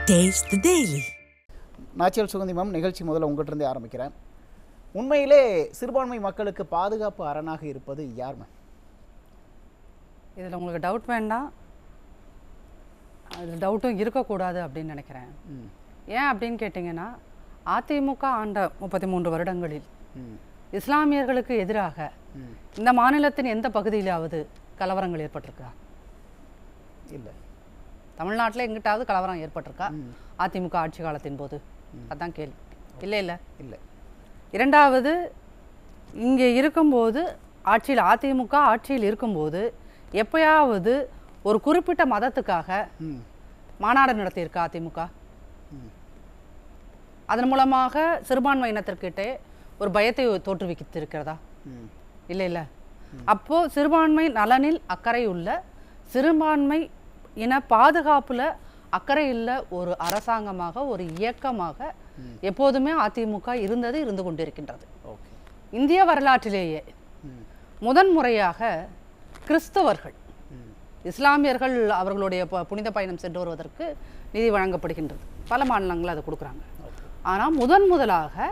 Taste the Daily. நாச்சியல் Suganthi ma'am, நிகழ்ச்சி முதல்ல உங்கள்கிட்ட ஆரம்பிக்கிறேன். உண்மையிலே சிறுபான்மை மக்களுக்கு பாதுகாப்பு அரணாக இருப்பது யார் மேம்? இதில் உங்களுக்கு டவுட் வேண்டாம், அதில் டவுட்டும் இருக்கக்கூடாது அப்படின்னு நினைக்கிறேன். ஏன் அப்படின்னு கேட்டிங்கன்னா, அதிமுக ஆண்ட 33 வருடங்களில் இஸ்லாமியர்களுக்கு எதிராக இந்த மாநிலத்தின் எந்த பகுதியிலாவது கலவரங்கள் ஏற்பட்டிருக்கா? இல்லை. தமிழ்நாட்டில் எங்கிட்டாவது கலவரம் ஏற்பட்டிருக்கா அதிமுக ஆட்சி காலத்தின் போது? அதுதான் கேள்வி. இல்லை இல்லை இல்லை. இரண்டாவது, இங்கே இருக்கும்போது அதிமுக ஆட்சியில் இருக்கும்போது எப்பயாவது ஒரு குறிப்பிட்ட மதத்துக்காக மாநாடு நடத்தியிருக்கா அதிமுக? அதன் மூலமாக சிறுபான்மையினத்திற்கிட்டே ஒரு பயத்தை தோற்றுவித்திருக்கிறதா? இல்லை இல்லை. அப்போது சிறுபான்மை நலனில் அக்கறை உள்ள, சிறுபான்மை இன பாதுகாப்பில் அக்கறை உள்ள ஒரு அரசாங்கமாக, ஒரு இயக்கமாக எப்போதுமே அதிமுக இருந்து கொண்டிருக்கின்றது. இந்திய வரலாற்றிலேயே முதன்முறையாக கிறிஸ்தவர்கள், இஸ்லாமியர்கள் அவர்களுடைய புனித பயணம் சென்று வருவதற்கு நிதி வழங்கப்படுகின்றது. பல மாநிலங்கள் அதை கொடுக்குறாங்க. ஆனால் முதலாக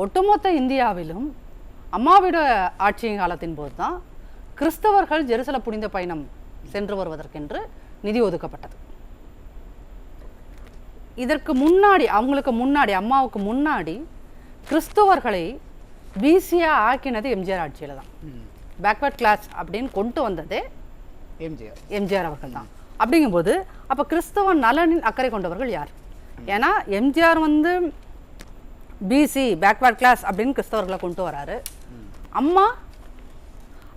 ஒட்டுமொத்த இந்தியாவிலும் அம்மாவிட ஆட்சி காலத்தின் போது தான் கிறிஸ்தவர்கள் ஜெருசல புனித பயணம் சென்று வருவதற்கென்று நிதி ஒதுக்கப்பட்டது. இதற்கு முன்னாடி, அவங்களுக்கு முன்னாடி, அம்மாவுக்கு முன்னாடி கிறிஸ்தவர்களை பிசியா ஆக்கினது எம்ஜிஆர் ஆட்சியில் தான். பேக்வர்ட் கிளாஸ் அப்படின்னு கொண்டு வந்ததே எம்ஜிஆர் அவர்கள் தான். அப்படிங்கும்போது அப்போ கிறிஸ்தவ நலனின் அக்கறை கொண்டவர்கள் யார்? ஏன்னா எம்ஜிஆர் பிசி பேக்வர்ட் கிளாஸ் அப்படின்னு கிறிஸ்தவர்களை கொண்டு வராரு. அம்மா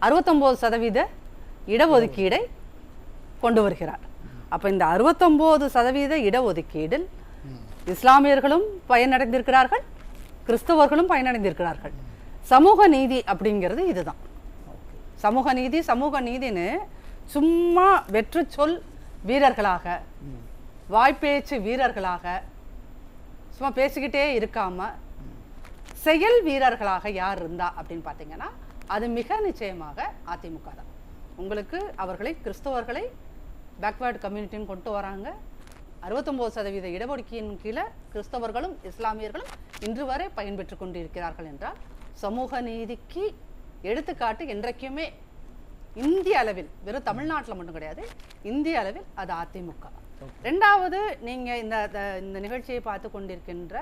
69% இடஒதுக்கீடை கொண்டு வருகிறார். அப்போ இந்த 69% இடஒதுக்கீடில் இஸ்லாமியர்களும் பயனடைந்திருக்கிறார்கள், கிறிஸ்தவர்களும் பயனடைந்திருக்கிறார்கள். சமூக நீதி அப்படிங்கிறது இதுதான். சமூக நீதின்னு சும்மா வெற்று சொல் வீரர்களாக, வாய்ப்பேச்சு வீரர்களாக சும்மா பேசிக்கிட்டே இருக்காம செயல் வீரர்களாக யார் இருந்தா அப்படின்னு பார்த்தீங்கன்னா, அது மிக நிச்சயமாக அதிமுக தான். உங்களுக்கு அவர்களை, கிறிஸ்தவர்களை பேக்வேர்டு கம்யூனிட்டின்னு கொண்டு வராங்க. 69% இடஒதுக்கீட்டின் கீழே கிறிஸ்தவர்களும் இஸ்லாமியர்களும் இன்று வரை பயன்பெற்று கொண்டிருக்கிறார்கள் என்றால் சமூக நீதிக்கு எடுத்துக்காட்டு என்றைக்குமே இந்திய அளவில், வெறும் தமிழ்நாட்டில் மட்டும் கிடையாது, இந்திய அளவில் அது அதிமுக. ரெண்டாவது, நீங்கள் இந்த நிகழ்ச்சியை பார்த்து கொண்டிருக்கின்ற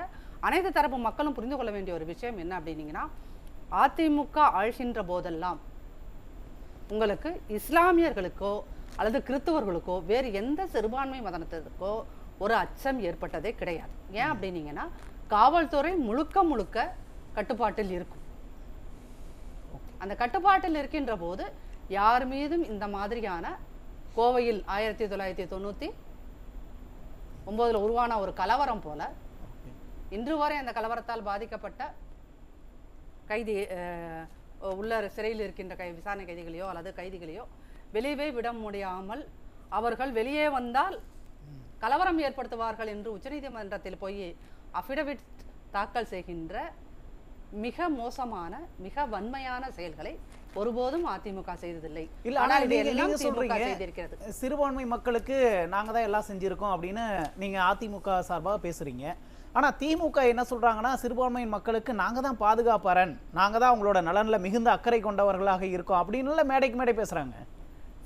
அனைத்து தரப்பு மக்களும் புரிந்து கொள்ள வேண்டிய ஒரு விஷயம் என்ன அப்படின்னீங்கன்னா, அதிமுக ஆழ்கின்ற போதெல்லாம் உங்களுக்கு இஸ்லாமியர்களுக்கோ அல்லது கிறிஸ்தவர்களுக்கோ வேறு எந்த சிறுபான்மை மதத்திற்கோ ஒரு அச்சம் ஏற்பட்டதே கிடையாது. ஏன் அப்படின்னீங்கன்னா, காவல்துறை முழுக்க கட்டுப்பாட்டில் இருக்கும். அந்த கட்டுப்பாட்டில் இருக்கின்ற போது யார் மீதும் இந்த மாதிரியான கோவையில் 1999 உருவான ஒரு கலவரம் போல இன்று வரை அந்த கலவரத்தால் பாதிக்கப்பட்ட கைதி உள்ள சிறையில் இருக்கின்ற விசாரணை கைதிகளையோ அல்லது கைதிகளையோ வெளியே விட முடியாமல் அவர்கள் வெளியே வந்தால் கலவரம் ஏற்படுத்துவார்கள் என்று உச்சநீதிமன்றத்தில் போய் அஃபிடவிட் தாக்கல் செய்கின்ற மிக மோசமான, மிக வன்மையான செயல்களை ஒருபோதும் அதிமுக செய்ததில்லை. இல்ல, ஆனால் நீங்க சொல்றீங்க சிறுபான்மை மக்களுக்கு நாங்க தான் எல்லாம் செஞ்சிருக்கோம் அப்படின்னு நீங்க அதிமுக சார்பாக பேசுறீங்க. ஆனா திமுக என்ன சொல்றாங்கன்னா, சிறுபான்மை மக்களுக்கு நாங்க தான் பாதுகாப்பு அரண், நாங்க தான் அவங்களோட நலன்ல மிகுந்த அக்கறை கொண்டவர்களாக இருக்கோம் அப்படின்னு மேடைக்கு மேடை பேசுறாங்க.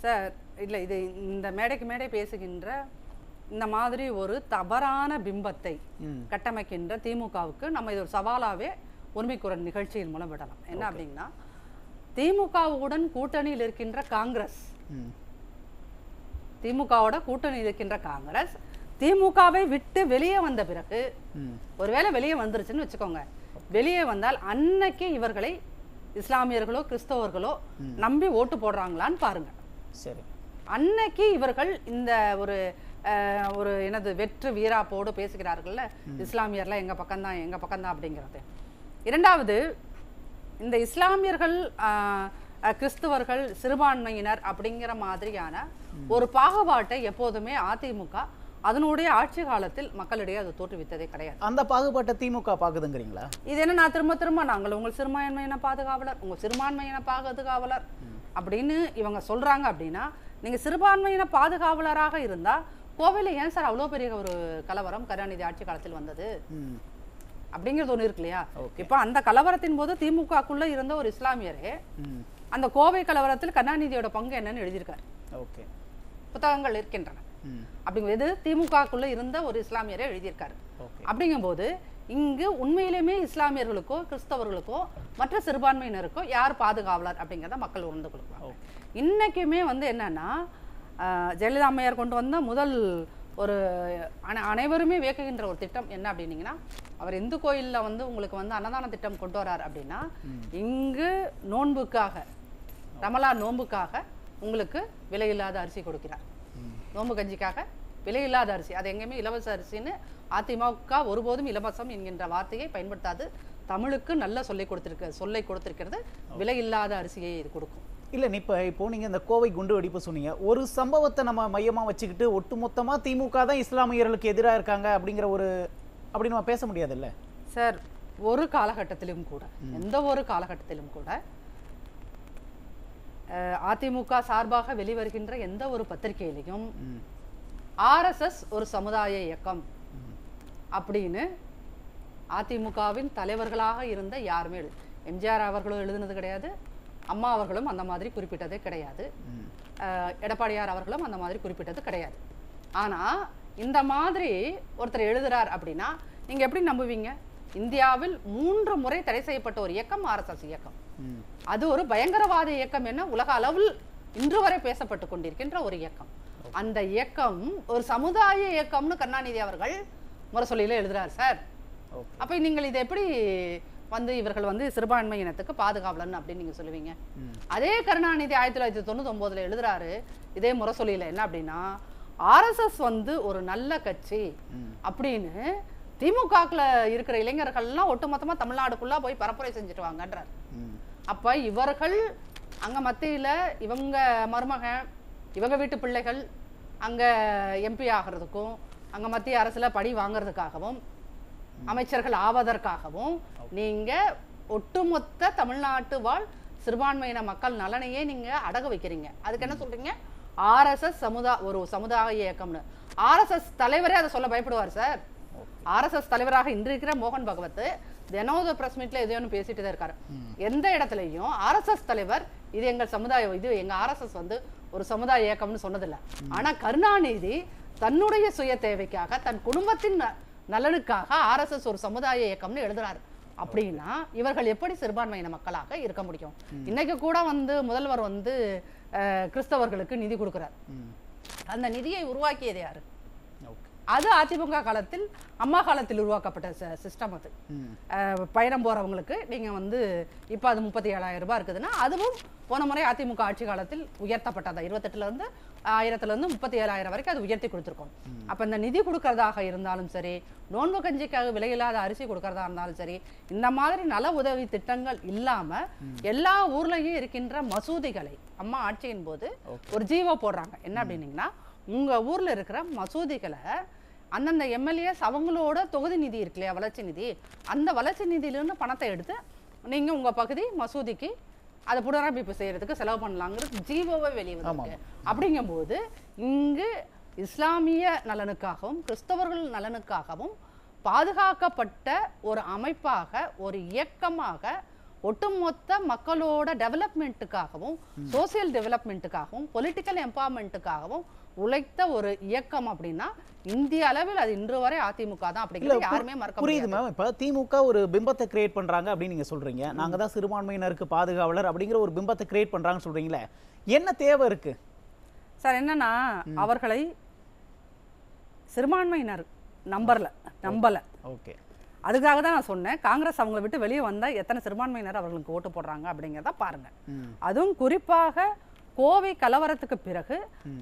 சார், இல்லை, இது இந்த மேடைக்கு மேடை பேசுகின்ற இந்த மாதிரி ஒரு தவறான பிம்பத்தை கட்டமைக்கின்ற திமுகவுக்கு நம்ம இது ஒரு சவாலாவே உரிமைக்குரல் நிகழ்ச்சியின் மூலம் விடலாம். என்ன அப்படின்னா, திமுகவுடன் கூட்டணியில் இருக்கின்ற காங்கிரஸ், திமுகவோட கூட்டணியில் இருக்கின்ற காங்கிரஸ் திமுகவை விட்டு வெளியே வந்த பிறகு, ஒருவேளை வெளியே வந்துருச்சுன்னு வச்சுக்கோங்க, வெளியே வந்தால் அன்னைக்கு இவர்களை இஸ்லாமியர்களோ கிறிஸ்தவர்களோ நம்பி ஓட்டு போடுறாங்களான்னு பாருங்க. சரி, அன்னைக்கு இவர்கள் இந்த ஒரு என்னது வெற்று வீராப்போடு பேசுகிறார்கள்ல, இஸ்லாமியர்லாம் எங்க பக்கம்தான் அப்படிங்கிறது. இரண்டாவது, இந்த இஸ்லாமியர்கள் கிறிஸ்தவர்கள் சிறுபான்மையினர் அப்படிங்கிற மாதிரியான ஒரு பாகுபாட்டை எப்போதுமே அதிமுக அதனுடைய ஆட்சி காலத்தில் மக்களிடையே அது தோற்றுவித்ததே கிடையாது. அந்த பாகுபாட்டை திமுக பாக்குதுங்கிறீங்களா? இது என்ன, நான் திரும்ப நாங்கள் உங்கள் சிறுபான்மையின பாதுகாவலர், உங்கள் சிறுபான்மையின பாதுகாவலர் அப்படின்னு இவங்க சொல்றாங்க. அப்படின்னா நீங்க சிறுபான்மையின பாதுகாவலராக இருந்தா கோவையில ஏன் சார் அவ்வளோ பெரிய ஒரு கலவரம் கருணாநிதி ஆட்சி காலத்தில் வந்தது அப்படிங்கிறது ஒண்ணு இருக்கு இல்லையா? இப்ப அந்த கலவரத்தின் போது திமுகக்குள்ள இருந்த ஒரு இஸ்லாமியரே அந்த கோவை கலவரத்தில் கருணாநிதியோட பங்கு என்னன்னு எழுதியிருக்காரு. புத்தகங்கள் இருக்கின்றன. அப்படிங்கிறது திமுகக்குள்ள இருந்த ஒரு இஸ்லாமியரே எழுதியிருக்காரு. அப்படிங்கும்போது இங்கு உண்மையிலுமே இஸ்லாமியர்களுக்கோ கிறிஸ்தவர்களுக்கோ மற்ற சிறுபான்மையினருக்கோ யார் பாதுகாவலர் அப்படிங்கிறத மக்கள் உணர்ந்து கொள்வாங்க. இன்னைக்குமே வந்து என்னன்னா ஜெயலலிதா அம்மையார் கொண்டு வந்த முதல் ஒரு அனைவருமே வியக்குகின்ற ஒரு திட்டம் என்ன அப்படின்னீங்கன்னா, அவர் இந்து கோயிலில் வந்து உங்களுக்கு வந்து அன்னதான திட்டம் கொண்டு வரார் அப்படின்னா, இங்கு நோன்புக்காக ரமலான் நோன்புக்காக உங்களுக்கு விலையில்லாத அரிசி கொடுக்கிறார். நோன்பு கஞ்சிக்காக விலையில்லாத அரிசி, அது எங்கேயுமே இலவச அரிசின்னு அதிமுக ஒருபோதும் இலவசம் என்கின்ற வார்த்தையை பயன்படுத்தாது. தமிழுக்கு நல்ல சொல்லை கொடுத்திருக்கிறது. விலையில்லாத அரிசியை இது கொடுக்கும். இல்லை இப்போ நீங்கள் இந்த கோவை குண்டு வெடிப்பு சொன்னீங்க. ஒரு சம்பவத்தை நம்ம மையமாக வச்சுக்கிட்டு ஒட்டுமொத்தமாக திமுக தான் இஸ்லாமியர்களுக்கு எதிராக இருக்காங்க அப்படிங்கிற அப்படி நம்ம பேச முடியாதுல்ல சார்? ஒரு காலகட்டத்திலும் கூட எந்த ஒரு காலகட்டத்திலும் கூட அதிமுக சார்பாக வெளிவருகின்ற எந்த ஒரு பத்திரிகையிலையும் ஆர்எஸ்எஸ் ஒரு சமுதாய இயக்கம் அப்படின்னு அதிமுகவின் தலைவர்களாக இருந்த யாருமே எம்ஜிஆர் அவர்களும் எழுதுனது கிடையாது, அம்மா அவர்களும் அந்த மாதிரி குறிப்பிட்டதே கிடையாது, எடப்பாடியார் அவர்களும் அந்த மாதிரி குறிப்பிட்டது கிடையாது. ஆனா இந்த மாதிரி ஒருத்தர் எழுதுறார் அப்படின்னா நீங்க எப்படி நம்புவீங்க? இந்தியாவில் 3 முறை தடை செய்யப்பட்ட ஒரு இயக்கம் ஆர்எஸ்எஸ் இயக்கம். அது ஒரு பயங்கரவாத இயக்கம் என உலக அளவில் இன்று வரை பேசப்பட்டு கொண்டிருக்கின்ற ஒரு இயக்கம். அந்த இயக்கம் ஒரு சமுதாய இயக்கம்னு கருணாநிதி அவர்கள் முரசொலியில எழுதுறார் சார். அப்ப நீங்கள் இதை எப்படி வந்து இவர்கள் வந்து சிறுபான்மை இனத்துக்கு பாதுகாவலன் அப்படின்னு நீங்க சொல்லுவீங்க? அதே கருணாநிதி 1999 எழுதுறாரு இதே முரசொலியில என்ன அப்படின்னா, ஆர்எஸ்எஸ் வந்து ஒரு நல்ல கட்சி அப்படின்னு திமுகல இருக்கிற இளைஞர்கள்லாம் ஒட்டுமொத்தமா தமிழ்நாடுக்குள்ள போய் பரப்புரை செஞ்சுட்டு வாங்கன்றார். அப்ப இவர்கள் அங்க மத்தியில இவங்க மருமகன் இவங்க வீட்டு பிள்ளைகள் அங்க எம்பி ஆகிறதுக்கும் அங்க மத்திய அரசுல படி வாங்குறதுக்காகவும் அமைச்சர்கள் ஆவதற்காகவும் நீங்க ஒட்டுமொத்த தமிழ்நாட்டு வாழ் சிறுபான்மையின மக்கள் நலனையே நீங்க அடகு வைக்கிறீங்க. அதுக்கு என்ன சொல்றீங்க? ஆர்எஸ்எஸ் ஒரு சமுதாய இயக்கம்னு. ஆர்எஸ்எஸ் தலைவரே அதை சொல்ல பயப்படுவார் சார். ஆர்எஸ்எஸ் தலைவராக இன்று இருக்கிற மோகன் பகவத் தினோத பிரஸ் மீட்ல எதையோன்னு பேசிட்டு தான் இருக்காரு. எந்த இடத்துலையும் ஆர்எஸ்எஸ் தலைவர் இது எங்கள் சமுதாயம், இது எங்க ஆர்எஸ்எஸ் வந்து ஒரு சமுதாய இயக்கம்னு சொன்னதில்லை. ஆனா கருணாநிதி தன்னுடைய சுய தேவைக்காக தன் குடும்பத்தின் நலனுக்காக ஆர்எஸ்எஸ் ஒரு சமுதாய இயக்கம்னு எழுதுறாரு. அப்படின்னா இவர்கள் எப்படி சிறுபான்மையின மக்களாக இருக்க முடியும்? இன்னைக்கு கூட வந்து முதல்வர் வந்து கிறிஸ்தவர்களுக்கு நிதி கொடுக்கிறார். அந்த நிதியை உருவாக்கியது யாரு? அது அதிமுக காலத்தில் அம்மா காலத்தில் உருவாக்கப்பட்ட சிஸ்டம். அது பயணம் போறவங்களுக்கு நீங்க வந்து இப்ப அது 37,000 ரூபாய் இருக்குதுன்னா அதுவும் போன முறை அதிமுக ஆட்சி காலத்தில் உயர்த்தப்பட்டதா 28,000 இருந்து 37,000 வரைக்கும் அது உயர்த்தி கொடுத்துருக்கோம். அப்ப இந்த நிதி கொடுக்கறதாக இருந்தாலும் சரி, நோன்பு கஞ்சிக்காக விலையில்லாத அரிசி கொடுக்கறதா இருந்தாலும் சரி, இந்த மாதிரி நல உதவி திட்டங்கள் இல்லாம எல்லா ஊர்லயும் இருக்கின்ற மசூதிகளை அம்மா ஆட்சியின் போது ஒரு ஜீவோ போடுறாங்க. என்ன அப்படின்னீங்கன்னா, உங்க ஊர்ல இருக்கிற மசூதிகளை அந்தந்த எம்எல்ஏஸ் அவங்களோட தொகுதி நிதி இருக்கு இல்லையா, வளர்ச்சி நிதி, அந்த வளர்ச்சி நிதியிலிருந்து பணத்தை எடுத்து நீங்க உங்க பகுதி மசூதிக்கு அதை புனரமைப்பு செய்யறதுக்கு செலவு பண்ணலாங்கிறது ஜீவோவை வெளியே வந்து. அப்படிங்கும்போது இங்கு இஸ்லாமிய நலனுக்காகவும் கிறிஸ்தவர்கள் நலனுக்காகவும் பாதுகாக்கப்பட்ட ஒரு அமைப்பாக ஒரு இயக்கமாக ஒட்டுமொத்த மக்களோட டெவலப்மெண்ட்டுக்காகவும் சோசியல் டெவலப்மெண்ட்டுக்காகவும் பொலிட்டிக்கல் எம்பவர்மெண்ட்டுக்காகவும் உழைத்த ஒரு இயக்கம் அப்படின்னா இந்திய அளவில் அது இன்று வரை அதிமுக தான். அப்படிங்கிறது யாருமே மறக்க முடியாது. புரியுது மேம். இப்ப திமுக ஒரு பிம்பத்தை கிரியேட் பண்றாங்க அப்படின்னு நீங்க சொல்றீங்க. நாங்க தான் சிறுபான்மையினருக்கு பாதுகாவலர் அப்படிங்கிற ஒரு பிம்பத்தை கிரியேட் பண்றாங்கன்னு சொல்றீங்களே, என்ன தேவை இருக்கு சார்? என்னன்னா அவர்களை சிறுபான்மையினர் நம்பல. ஓகே, அதுக்காக தான் நான் சொன்னேன், காங்கிரஸ் அவங்களை விட்டு வெளியே வந்தா எத்தனை சிறுபான்மையினர் அவர்களுக்கு ஓட்டு போடுறாங்க அப்படிங்கிறத பாருங்க. அதுவும் குறிப்பாக கோவை கலவரத்துக்கு பிறகு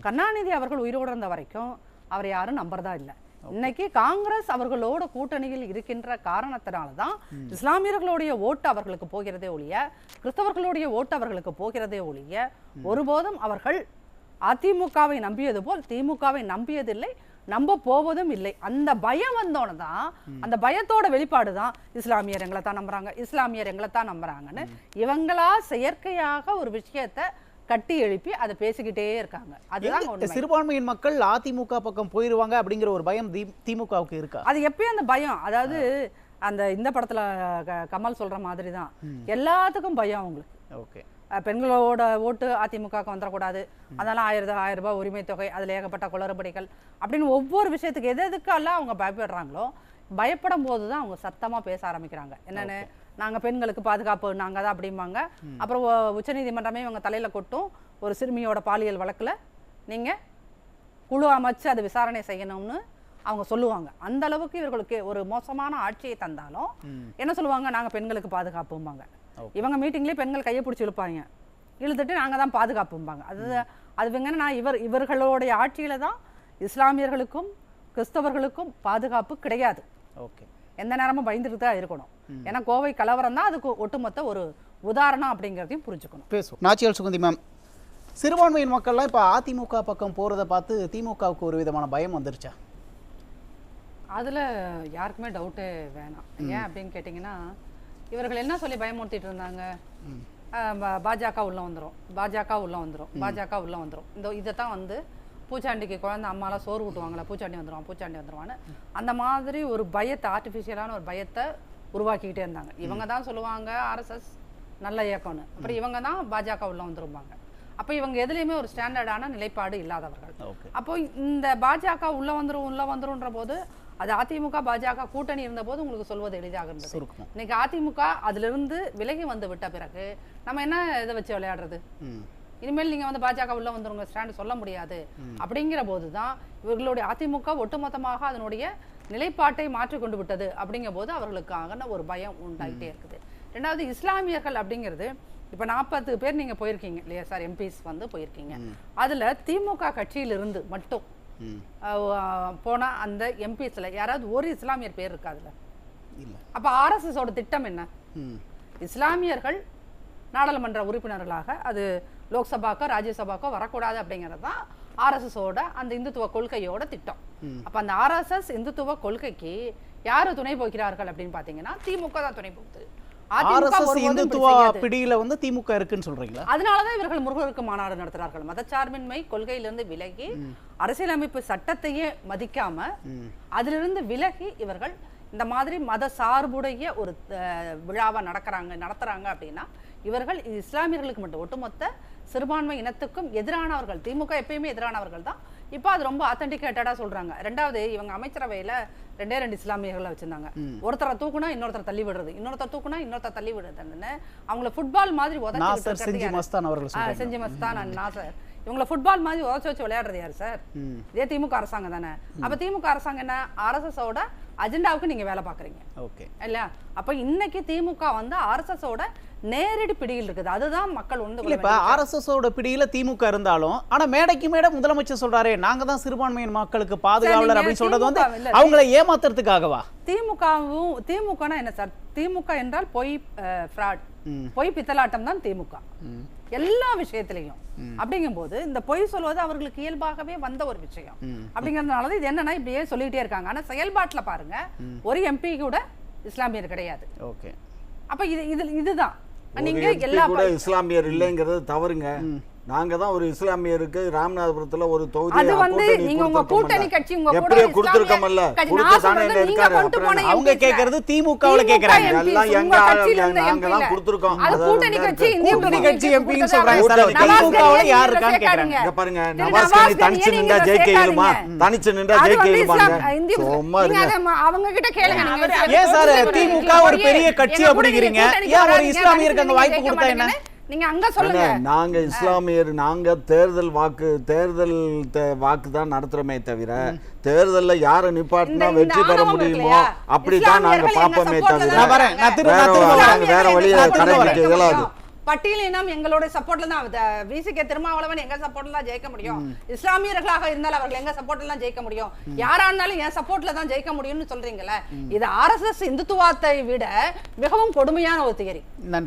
கருணாநிதி அவர்கள் உயிரோடு இருந்த வரைக்கும் அவரை யாரும் நம்புறதா இல்லை. இன்னைக்கு காங்கிரஸ் அவர்களோட கூட்டணியில் இருக்கின்ற காரணத்தினால்தான் இஸ்லாமியர்களுடைய ஓட்டு அவர்களுக்கு போகிறதே ஒழிய கிறிஸ்தவர்களுடைய ஓட்டு அவர்களுக்கு போகிறதே ஒழிய ஒருபோதும் அவர்கள் அதிமுகவை நம்பியது போல் திமுகவை நம்பியதில்லை, நம்ப போவதும் இல்லை. அந்த பயம் வந்தோன்னு தான், அந்த பயத்தோட வெளிப்பாடு தான் இஸ்லாமியர் எங்களை தான் நம்புறாங்க, இஸ்லாமியர் எங்களை தான் நம்புறாங்கன்னு இவங்களா செயற்கையாக ஒரு விஷயத்தை கட்டி எழுப்பி அதை பேசிக்கிட்டே இருக்காங்க. அதுதான் உண்மை. சிறுபான்மையின் மக்கள் அதிமுக பக்கம் போயிருவாங்க அப்படிங்கிற ஒரு பயம் திமுகவுக்கு இருக்கா? அது எப்பயும் அந்த பயம், அதாவது அந்த இந்த படத்துல கமல் சொல்ற மாதிரி தான் எல்லாத்துக்கும் பயம் அவங்களுக்கு. ஓகே, பெண்களோட ஓட்டு அதிமுகவுக்கு வந்துடக்கூடாது, அதெல்லாம் 1000 ரூபாய் உரிமை தொகை, அதில் ஏகப்பட்ட குளறுபடிகள் அப்படின்னு ஒவ்வொரு விஷயத்துக்கு எதுக்கெல்லாம் அவங்க பயப்படுறாங்களோ பயப்படும் போது தான் அவங்க சத்தமாக பேச ஆரம்பிக்கிறாங்க. என்னென்னு, நாங்கள் பெண்களுக்கு பாதுகாப்பு நாங்கள் தான் அப்படிம்பாங்க. அப்புறம் உச்சநீதிமன்றமே இவங்க தலையில் கொட்டும், ஒரு சிறுமியோட பாலியல் வழக்கில் நீங்கள் குழு அமைச்சு அதை விசாரணை செய்யணும்னு அவங்க சொல்லுவாங்க. அந்த அளவுக்கு இவர்களுக்கு ஒரு மோசமான ஆட்சியை தந்தாலும் என்ன சொல்லுவாங்க, நாங்கள் பெண்களுக்கு பாதுகாப்பும்பாங்க. இவங்க மீட்டிங்லேயே பெண்கள் கையை பிடிச்சி இழுப்பாங்க, இழுத்துட்டு நாங்கள் தான் பாதுகாப்பும்பாங்க. அது எங்கன்னா இவர்களுடைய ஆட்சியில் தான் இஸ்லாமியர்களுக்கும் கிறிஸ்தவர்களுக்கும் பாதுகாப்பு கிடையாது. ஓகே, எந்த நேரமும் பயந்துட்டு தான் இருக்கணும். ஏன்னா கோவை கலவரம் தான் அதுக்கு ஒட்டுமொத்த ஒரு உதாரணம் அப்படிங்கிறதையும் புரிஞ்சுக்கணும். பேசுவோம். நாச்சியால் சுகந்தி மேம், சிறுபான்மையின் மக்கள்லாம் இப்போ அதிமுக பக்கம் போகிறத பார்த்து திமுகவுக்கு ஒரு விதமான பயம் வந்துருச்சா? அதில் யாருக்குமே டவுட்டே வேணாம். ஏன் அப்படின்னு கேட்டிங்கன்னா, இவர்கள் என்ன சொல்லி பயமுறுத்திட்டு இருந்தாங்க, பாஜக உள்ளே வந்துடும், பாஜக உள்ளே வந்துடும், பாஜக உள்ளே வந்துடும். இதைத்தான் வந்து பூச்சாண்டிக்கு குழந்தை அம்மாலாம் சோறு ஊட்டுவாங்களா, பூச்சாண்டி வந்துடுவான், பூச்சாண்டி வந்துடுவான்னு அந்த மாதிரி ஒரு பயத்தை, ஆர்டிஃபிஷியலான ஒரு பயத்தை உருவாக்கிக்கிட்டே இருந்தாங்க. இவங்க தான் சொல்லுவாங்க ஆர்எஸ்எஸ் நல்ல இயக்கம்னு, அப்புறம் இவங்க தான் பாஜக உள்ளே வந்துருவாங்க. அப்போ இவங்க எதுலேயுமே ஒரு ஸ்டாண்டர்டான நிலைப்பாடு இல்லாதவர்கள். அப்போ இந்த பாஜக உள்ளே வந்துரும்ன்ற போது அது அதிமுக பாஜக கூட்டணி இருந்த போது உங்களுக்கு சொல்வது எளிதாக இருந்தது. இன்னைக்கு அதிமுக அதிலிருந்து விலகி வந்து விட்ட பிறகு நம்ம என்ன இதை வச்சு விளையாடுறது? இனிமேல் நீங்க வந்து பாஜக உள்ள வந்துருங்க ஸ்டாண்ட் சொல்ல முடியாது. அப்படிங்கிற போதுதான் இவர்களுடைய அதிமுக ஒட்டுமொத்தமாக அதனுடைய நிலைப்பாட்டை மாற்றி கொண்டு விட்டது. அப்படிங்கிற போது அவர்களுக்கான ஒரு பயம் உண்டாகிட்டே இருக்குது. ரெண்டாவது, இஸ்லாமியர்கள் அப்படிங்கிறது இப்ப 40 பேர் நீங்க போயிருக்கீங்க இல்லையா சார், எம்பிஸ் வந்து போயிருக்கீங்க. அதுல திமுக கட்சியிலிருந்து மட்டும் போனா அந்த எம்பிஸ்ல யாராவது ஒரு இஸ்லாமியர் பேர் இருக்கா அதுல? அப்ப ஆர்எஸ்எஸ் ஓட திட்டம் என்ன? இஸ்லாமியர்கள் நாடாளுமன்ற உறுப்பினர்களாக அது லோக்சபாக்கோ ராஜ்யசபாக்கோ வரக்கூடாது அப்படிங்கிறது தான் ஆர்எஸ்எஸ் ஓட அந்த இந்துத்துவ கொள்கையோட திட்டம். அப்ப அந்த ஆர்எஸ்எஸ் இந்துத்துவ கொள்கைக்கு யாரு துணை போகிறார்கள் அப்படின்னு பாத்தீங்கன்னா திமுக தான் துணை போகுது. திமுக இருக்குன்னு சொல்றீங்களா? அதனாலதான் இவர்கள் முருகருக்கு மாநாடு நடத்துறார்கள். மதச்சார்பின்மை கொள்கையிலிருந்து விலகி, அரசியலமைப்பு சட்டத்தையே மதிக்காம அதிலிருந்து விலகி இவர்கள் இந்த மாதிரி மத சார்புடைய ஒரு விழாவை நடத்துறாங்க அப்படின்னா இவர்கள் இஸ்லாமியர்களுக்கு மட்டும் ஒட்டுமொத்த சிறுபான்மை இனத்துக்கும் எதிரானவர்கள். திமுக எப்பயுமே எதிரானவர்கள் தான். இப்போ அது ரொம்ப ஆத்தென்டிகேட்டடா சொல்றாங்க. ரெண்டாவது, இவங்க அமைச்சரவையில 2 இஸ்லாமியர்களை வச்சிருந்தாங்க. ஒருத்தரை தூக்குனா இன்னொருத்தர் தள்ளி விடுறது, இன்னொருத்தர் தூக்குனா இன்னொருத்தர் தள்ளி விடுறதுன்னு அவங்கள ஃபுட்பால் மாதிரி செஞ்சி மஸ்தான் நாசர் இவங்களை ஃபுட்பால் மாதிரி உதச்சு வச்சு விளையாடுறது யாரு சார்? இதே திமுக அரசாங்கம் தானே. அப்ப திமுக அரசாங்கம் என்ன, ஆர்எஸ்எஸ் ஓட அஜெண்டாவுக்கு நீங்க வேலை பாக்குறீங்க இல்லையா? அப்ப இன்னைக்கு திமுக வந்து ஆர்எஸ்எஸ் ஓட நேரடி பிடியில் இருக்குது. அதுதான் மக்கள் உணர்ந்து. இப்ப ஆர்எஸ்எஸ் ஓட பிடியில திமுக இருந்தாலும் ஆனா மேடைக்கு மேடை முதலமைச்சர் சொல்றாரே நாங்க தான் சிறுபான்மையின் மக்களுக்கு பாதுகாவலர் அப்படின்னு சொல்றது வந்து அவங்களை ஏமாத்துறதுக்காகவா? திமுகனா என்ன சார்? திமுக என்றால் பொய், ஃப்ராட், பொய் பித்தலாட்டம் தான் திமுக எல்லா விஷயத்திலையும். அப்படிங்கும் போது இந்த பொய் சொல்வது அவர்களுக்கு இயல்பாகவே வந்த ஒரு விஷயம். அப்படிங்கறதுனால இது என்னன்னா இப்படியே சொல்லிட்டே இருக்காங்க. ஆனா செயல்பாட்டுல பாருங்க, ஒரு எம்பி கூட இஸ்லாமியர் கிடையாது. அப்ப இதுதான் நீங்க எல்லா இஸ்லாமியர் இல்லைங்கிறது தவறுங்க. நாங்க தான் ஒரு இஸ்லாமியருக்கு ராமநாதபுரத்துல ஒரு தொகுதி அது வந்து நீங்க உங்க கூட்டணி கட்சி உங்க கூட கொடுத்திருக்கோம்ல, கொடுத்ததானே இருக்காரு. அவங்க கேக்குறது திமுகவுல கேக்குறாங்க. எல்லாம் எங்க நாங்க தான் கொடுத்திருக்கோம். அது கூட்டணி கட்சி எம்பின்னு சொல்றாங்க சார். திமுகவுல யார் இருக்கான்னு கேக்குறாங்க. இங்க பாருங்க, நவாஸ்கனி தனிச்சு நின்றா ஜெயிக்க இயலுமா? தனிச்சு நின்றா ஜெயிக்க இயலுமாங்க? சும்மா இருங்க. அவங்க கிட்ட கேளுங்க. நீங்க ஏன் சார் திமுக ஒரு பெரிய கட்சி அப்படிங்கறீங்க? ஏன் ஒரு இஸ்லாமியருக்கு அந்த வாய்ப்பு கொடுத்தா என்ன? நீங்க அங்க சொல்லுங்க. நாங்க இஸ்லாமியர், நாங்க தேர்தல் வாக்கு தான் நடத்துறோமே தவிர தேர்தல்ல யாரை நிப்பாட்டினா வெற்றி பெற முடியுமோ அப்படித்தான் நாங்க பாப்போமே தவிர வேற வழியை கடைபிடிக்க இயலாது. பட்டியலினம் எங்களுடைய சப்போர்ட்ல தான், விசிகே திருமாவளவன் எங்க சப்போர்ட்ல தான் ஜெயிக்க முடியும். இஸ்லாமியர்களாக இருந்தாலும் அவர்கள் எங்க சப்போர்ட்ல தான் ஜெயிக்க முடியும். யாரா இருந்தாலும் என் சப்போர்ட்ல தான் ஜெயிக்க முடியும்னு சொல்றீங்கல்ல, இது ஆர்எஸ்எஸ் இந்துத்துவத்தை விட மிகவும் கொடுமையான ஒரு தியரி,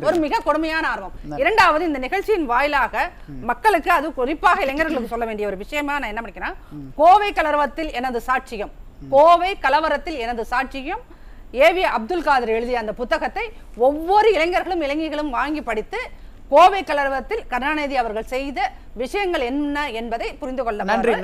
ஒரு மிக கொடுமையான ஆர்வம். இரண்டாவது, இந்த நிகழ்ச்சியின் வாயிலாக மக்களுக்கு, அது குறிப்பாக இளைஞர்களுக்கு சொல்ல வேண்டிய ஒரு விஷயமா நான் என்ன நினைக்கிறேன், கோவை கலவரத்தில் எனது சாட்சியம், கோவை கலவரத்தில் எனது சாட்சியம் ஏவி அப்துல் காதர் எழுதிய அந்த புத்தகத்தை ஒவ்வொரு இளைஞர்களும் இளைஞர்களும் வாங்கி படித்து கோவை கலவரத்தில் கருணாநிதி அவர்கள் செய்த விஷயங்கள் என்ன என்பதை புரிந்து கொள்ள நன்றி.